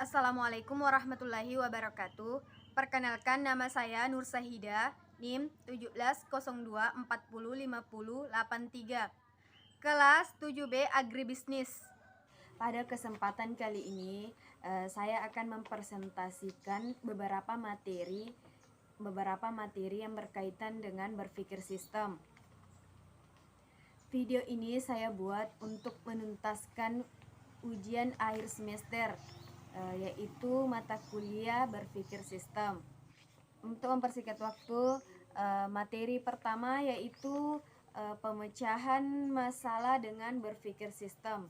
Assalamualaikum warahmatullahi wabarakatuh. Perkenalkan, nama saya Nur Sahida, NIM 1702405083, kelas 7B Agribisnis. Pada kesempatan kali ini saya akan mempresentasikan beberapa materi yang berkaitan dengan berpikir sistem. Video ini saya buat untuk menuntaskan ujian akhir semester, yaitu mata kuliah berpikir sistem. Untuk mempersingkat waktu, materi pertama yaitu pemecahan masalah dengan berpikir sistem.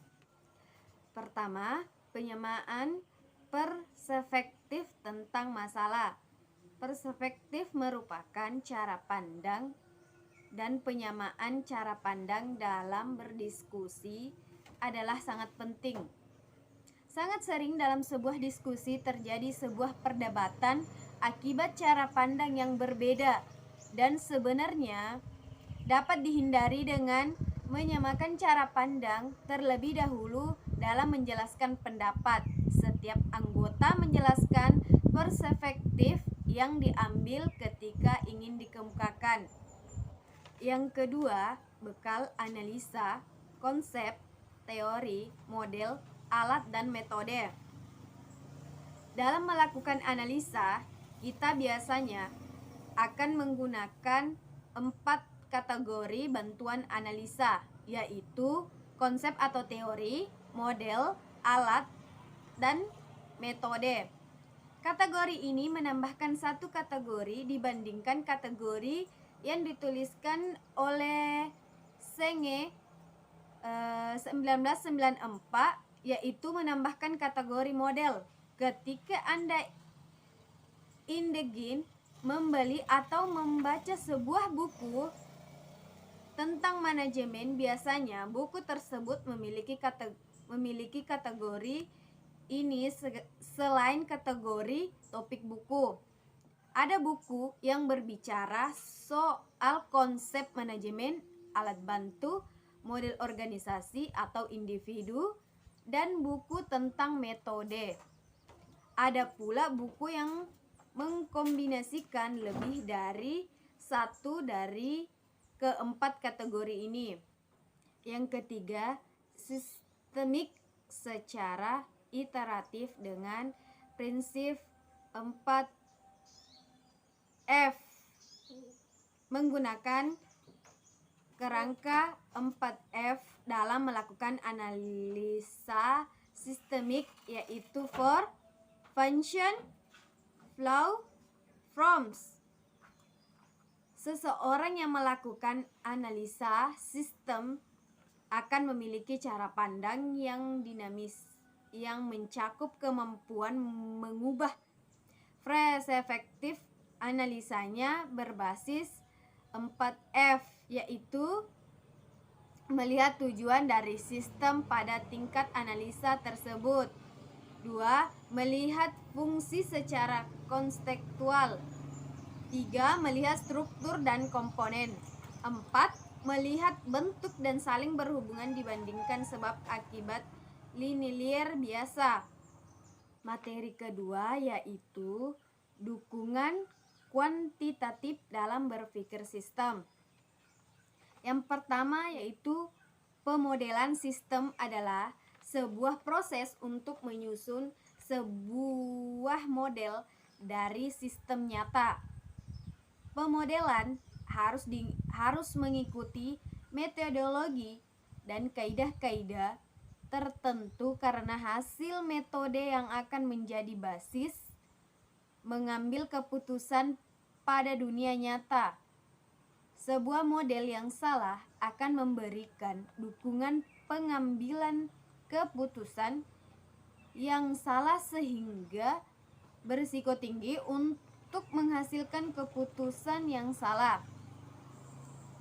Pertama, penyamaan perspektif tentang masalah. Perspektif merupakan cara pandang dan penyamaan cara pandang dalam berdiskusi adalah sangat penting. Sangat sering dalam sebuah diskusi terjadi sebuah perdebatan akibat cara pandang yang berbeda, dan sebenarnya dapat dihindari dengan menyamakan cara pandang terlebih dahulu dalam menjelaskan pendapat. Setiap anggota menjelaskan perspektif yang diambil ketika ingin dikemukakan. Yang kedua, bekal analisa, konsep, teori, model, alat, dan metode. Dalam melakukan analisa, kita biasanya akan menggunakan 4 kategori bantuan analisa, yaitu konsep atau teori, model, alat, dan metode. Kategori ini menambahkan satu kategori dibandingkan kategori yang dituliskan oleh Senge 1994, yaitu menambahkan kategori model. Ketika Anda ingin membeli atau membaca sebuah buku tentang manajemen, biasanya buku tersebut memiliki kategori ini selain kategori topik buku. Ada buku yang berbicara soal konsep manajemen, alat bantu, model organisasi atau individu, dan buku tentang metode. Ada pula buku yang mengkombinasikan lebih dari satu dari keempat kategori ini. Yang ketiga, sistemik secara iteratif dengan prinsip 4F, menggunakan kerangka 4F dalam melakukan analisa sistemik, yaitu for, function, flow, forms. Seseorang yang melakukan analisa sistem akan memiliki cara pandang yang dinamis yang mencakup kemampuan mengubah perspektif. Analisanya berbasis 4F, yaitu melihat tujuan dari sistem pada tingkat analisa tersebut. 2. Melihat fungsi secara konseptual. 3. Melihat struktur dan komponen. 4. Melihat bentuk dan saling berhubungan dibandingkan sebab akibat linier biasa. Materi kedua yaitu dukungan kuantitatif dalam berpikir sistem. Yang pertama yaitu pemodelan sistem adalah sebuah proses untuk menyusun sebuah model dari sistem nyata. Pemodelan harus mengikuti metodologi dan kaidah-kaidah tertentu karena hasil metode yang akan menjadi basis mengambil keputusan pada dunia nyata. Sebuah model yang salah akan memberikan dukungan pengambilan keputusan yang salah sehingga berisiko tinggi untuk menghasilkan keputusan yang salah.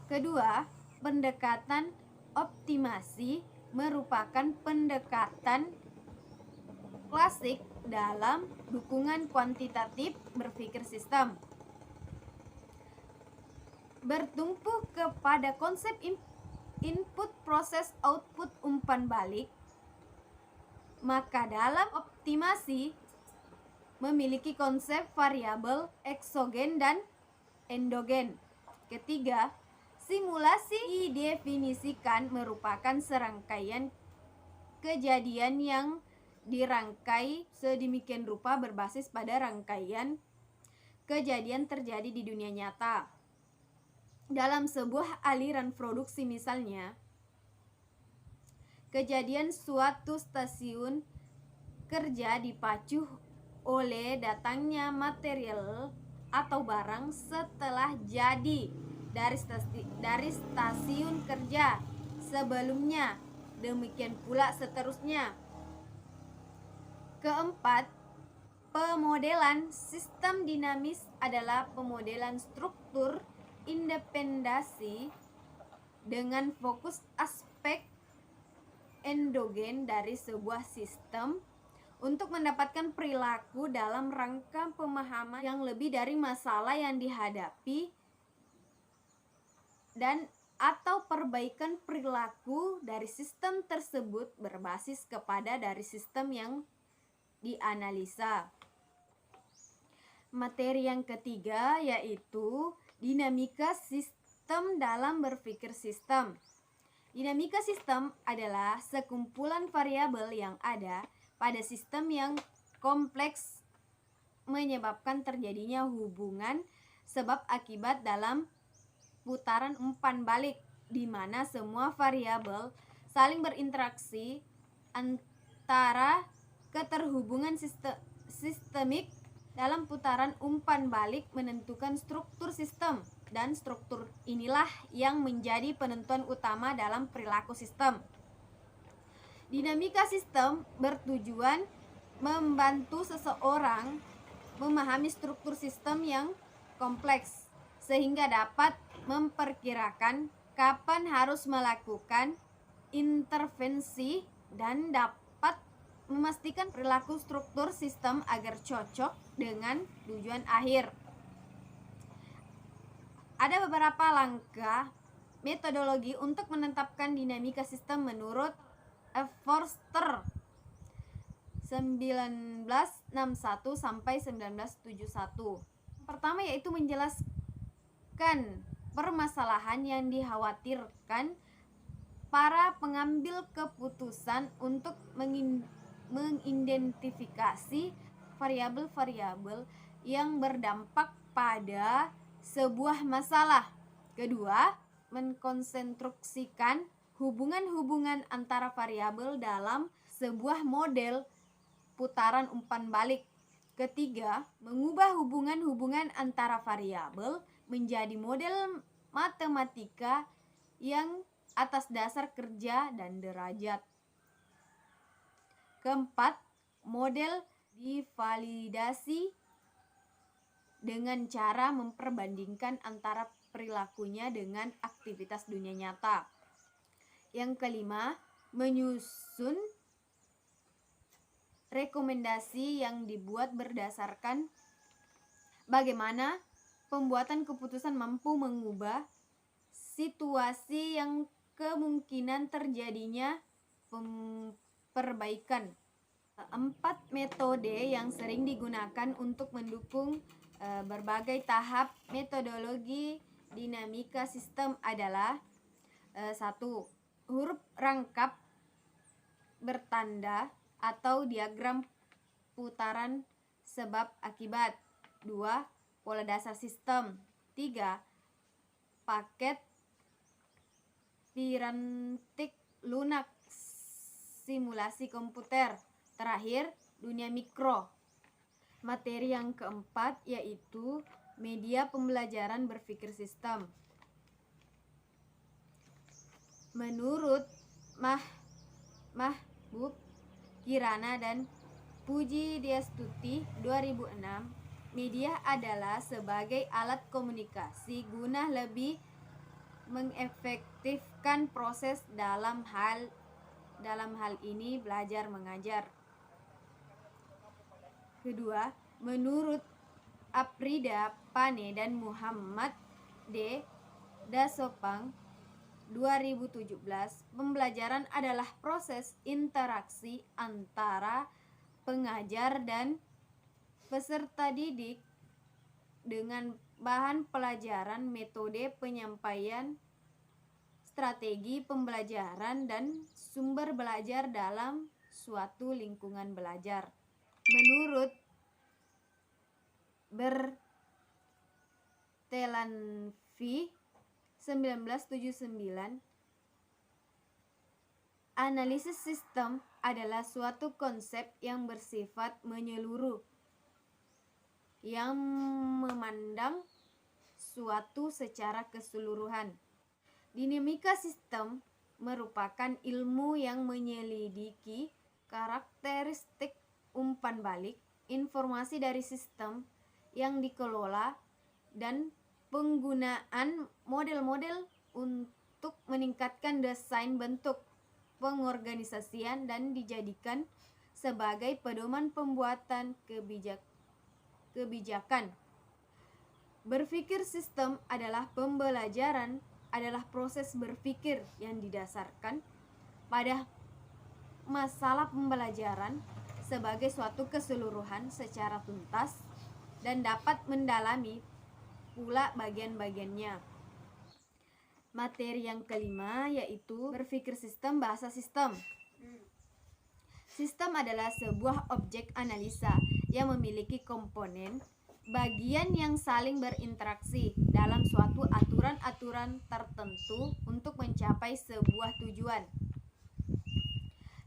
Kedua, pendekatan optimasi merupakan pendekatan klasik dalam dukungan kuantitatif berpikir sistem. Bertumpu kepada konsep input, proses, output, umpan balik. Maka dalam optimasi memiliki konsep variabel eksogen dan endogen. Ketiga, simulasi didefinisikan merupakan serangkaian kejadian yang dirangkai sedemikian rupa berbasis pada rangkaian kejadian terjadi di dunia nyata. Dalam sebuah aliran produksi misalnya, kejadian suatu stasiun kerja dipacu oleh datangnya material atau barang setelah jadi dari stasiun kerja sebelumnya. Demikian pula seterusnya. Keempat, pemodelan sistem dinamis adalah pemodelan struktur independensi dengan fokus aspek endogen dari sebuah sistem untuk mendapatkan perilaku dalam rangka pemahaman yang lebih dari masalah yang dihadapi dan atau perbaikan perilaku dari sistem tersebut berbasis kepada dari sistem yang dianalisa. Materi yang ketiga yaitu dinamika sistem dalam berpikir sistem. Dinamika sistem adalah sekumpulan variabel yang ada pada sistem yang kompleks menyebabkan terjadinya hubungan sebab akibat dalam putaran umpan balik, di mana semua variabel saling berinteraksi antara keterhubungan sistemik dalam putaran umpan balik menentukan struktur sistem, dan struktur inilah yang menjadi penentuan utama dalam perilaku sistem. Dinamika sistem bertujuan membantu seseorang memahami struktur sistem yang kompleks sehingga dapat memperkirakan kapan harus melakukan intervensi dan dapat memastikan perilaku struktur sistem agar cocok dengan tujuan akhir. Ada beberapa langkah metodologi untuk menetapkan dinamika sistem menurut Forster 1961 sampai 1971. Pertama yaitu menjelaskan permasalahan yang dikhawatirkan para pengambil keputusan untuk mengidentifikasi variabel-variabel yang berdampak pada sebuah masalah. Kedua, mengkonstruksikan hubungan-hubungan antara variabel dalam sebuah model putaran umpan balik. Ketiga, mengubah hubungan-hubungan antara variabel menjadi model matematika yang atas dasar kerja dan derajat. Keempat, model divalidasi dengan cara memperbandingkan antara perilakunya dengan aktivitas dunia nyata. Yang kelima, menyusun rekomendasi yang dibuat berdasarkan bagaimana pembuatan keputusan mampu mengubah situasi yang kemungkinan terjadinya perbaikan. 4 metode yang sering digunakan untuk mendukung berbagai tahap metodologi dinamika sistem adalah 1. Huruf rangkap bertanda atau diagram putaran sebab akibat. 2. Pola dasar sistem. 3. Paket pirantik lunak simulasi komputer. Terakhir, dunia mikro. Materi yang keempat yaitu media pembelajaran berpikir sistem. Menurut Mahbub Kirana dan Pujidestuti 2006, media adalah sebagai alat komunikasi guna lebih mengefektifkan proses dalam hal ini belajar mengajar. Kedua, menurut Aprida Pane dan Muhammad D. Dasopang, 2017, pembelajaran adalah proses interaksi antara pengajar dan peserta didik dengan bahan pelajaran, metode penyampaian, strategi pembelajaran, dan sumber belajar dalam suatu lingkungan belajar. Menurut Bertalanffy 1979, analisis sistem adalah suatu konsep yang bersifat menyeluruh, yang memandang suatu secara keseluruhan. Dinamika sistem merupakan ilmu yang menyelidiki karakteristik umpan balik informasi dari sistem yang dikelola dan penggunaan model-model untuk meningkatkan desain bentuk pengorganisasian dan dijadikan sebagai pedoman pembuatan kebijakan. Berpikir sistem adalah pembelajaran, adalah proses berpikir yang didasarkan pada masalah pembelajaran sebagai suatu keseluruhan secara tuntas dan dapat mendalami pula bagian-bagiannya. Materi yang kelima yaitu berpikir sistem, bahasa sistem. Sistem adalah sebuah objek analisa yang memiliki komponen bagian yang saling berinteraksi dalam suatu aturan-aturan tertentu untuk mencapai sebuah tujuan.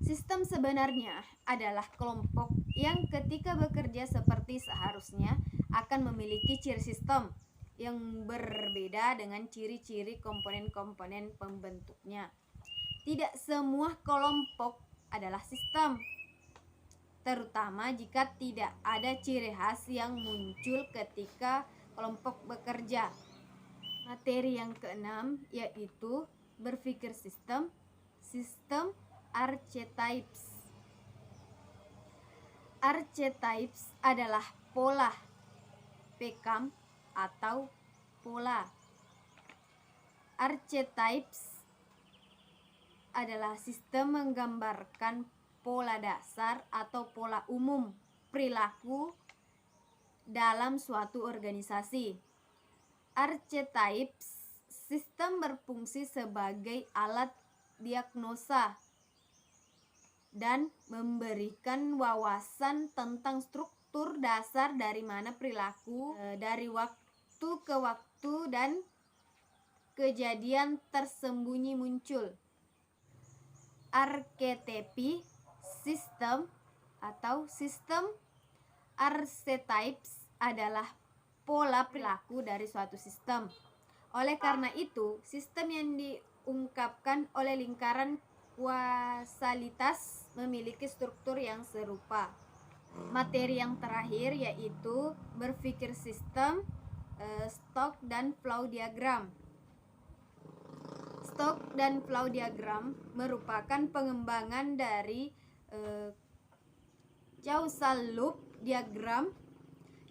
Sistem sebenarnya adalah kelompok yang ketika bekerja seperti seharusnya akan memiliki ciri sistem yang berbeda dengan ciri-ciri komponen-komponen pembentuknya. Tidak semua kelompok adalah sistem, terutama jika tidak ada ciri khas yang muncul ketika kelompok bekerja. Materi yang keenam yaitu berpikir sistem, sistem archetypes. Archetypes adalah pola, pekam atau pola. Archetypes adalah sistem menggambarkan pola dasar atau pola umum perilaku dalam suatu organisasi. Archetypes sistem berfungsi sebagai alat diagnosa dan memberikan wawasan tentang struktur dasar dari mana perilaku dari waktu ke waktu dan kejadian tersembunyi muncul. Arketipi sistem atau sistem archetypes adalah pola perilaku dari suatu sistem. Oleh karena itu, sistem yang diungkapkan oleh lingkaran kausalitas memiliki struktur yang serupa. Materi yang terakhir yaitu berpikir sistem, Stock dan flow diagram. Stock dan flow diagram merupakan pengembangan dari causal loop diagram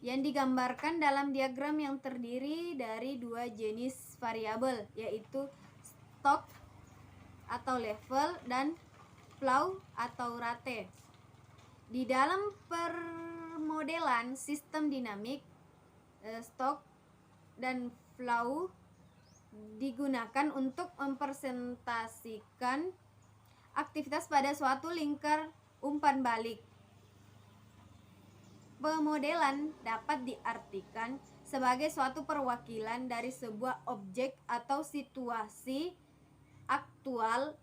yang digambarkan dalam diagram yang terdiri dari dua jenis variabel, yaitu stock atau level dan flow atau rate. Di dalam permodelan sistem dinamik, stock dan flow digunakan untuk mempresentasikan aktivitas pada suatu lingkar umpan balik. Pemodelan dapat diartikan sebagai suatu perwakilan dari sebuah objek atau situasi aktual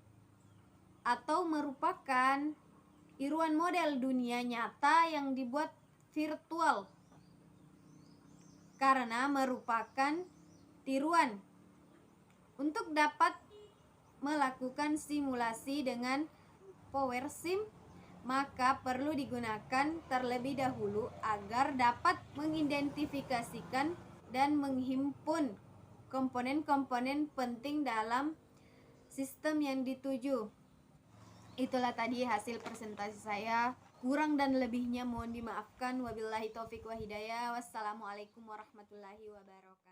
atau merupakan tiruan model dunia nyata yang dibuat virtual karena merupakan tiruan. Untuk dapat melakukan simulasi dengan PowerSim, maka perlu digunakan terlebih dahulu agar dapat mengidentifikasikan dan menghimpun komponen-komponen penting dalam sistem yang dituju. Itulah tadi hasil presentasi saya. Kurang dan lebihnya mohon dimaafkan. Wabillahi taufik wa hidayah. Wassalamualaikum warahmatullahi wabarakatuh.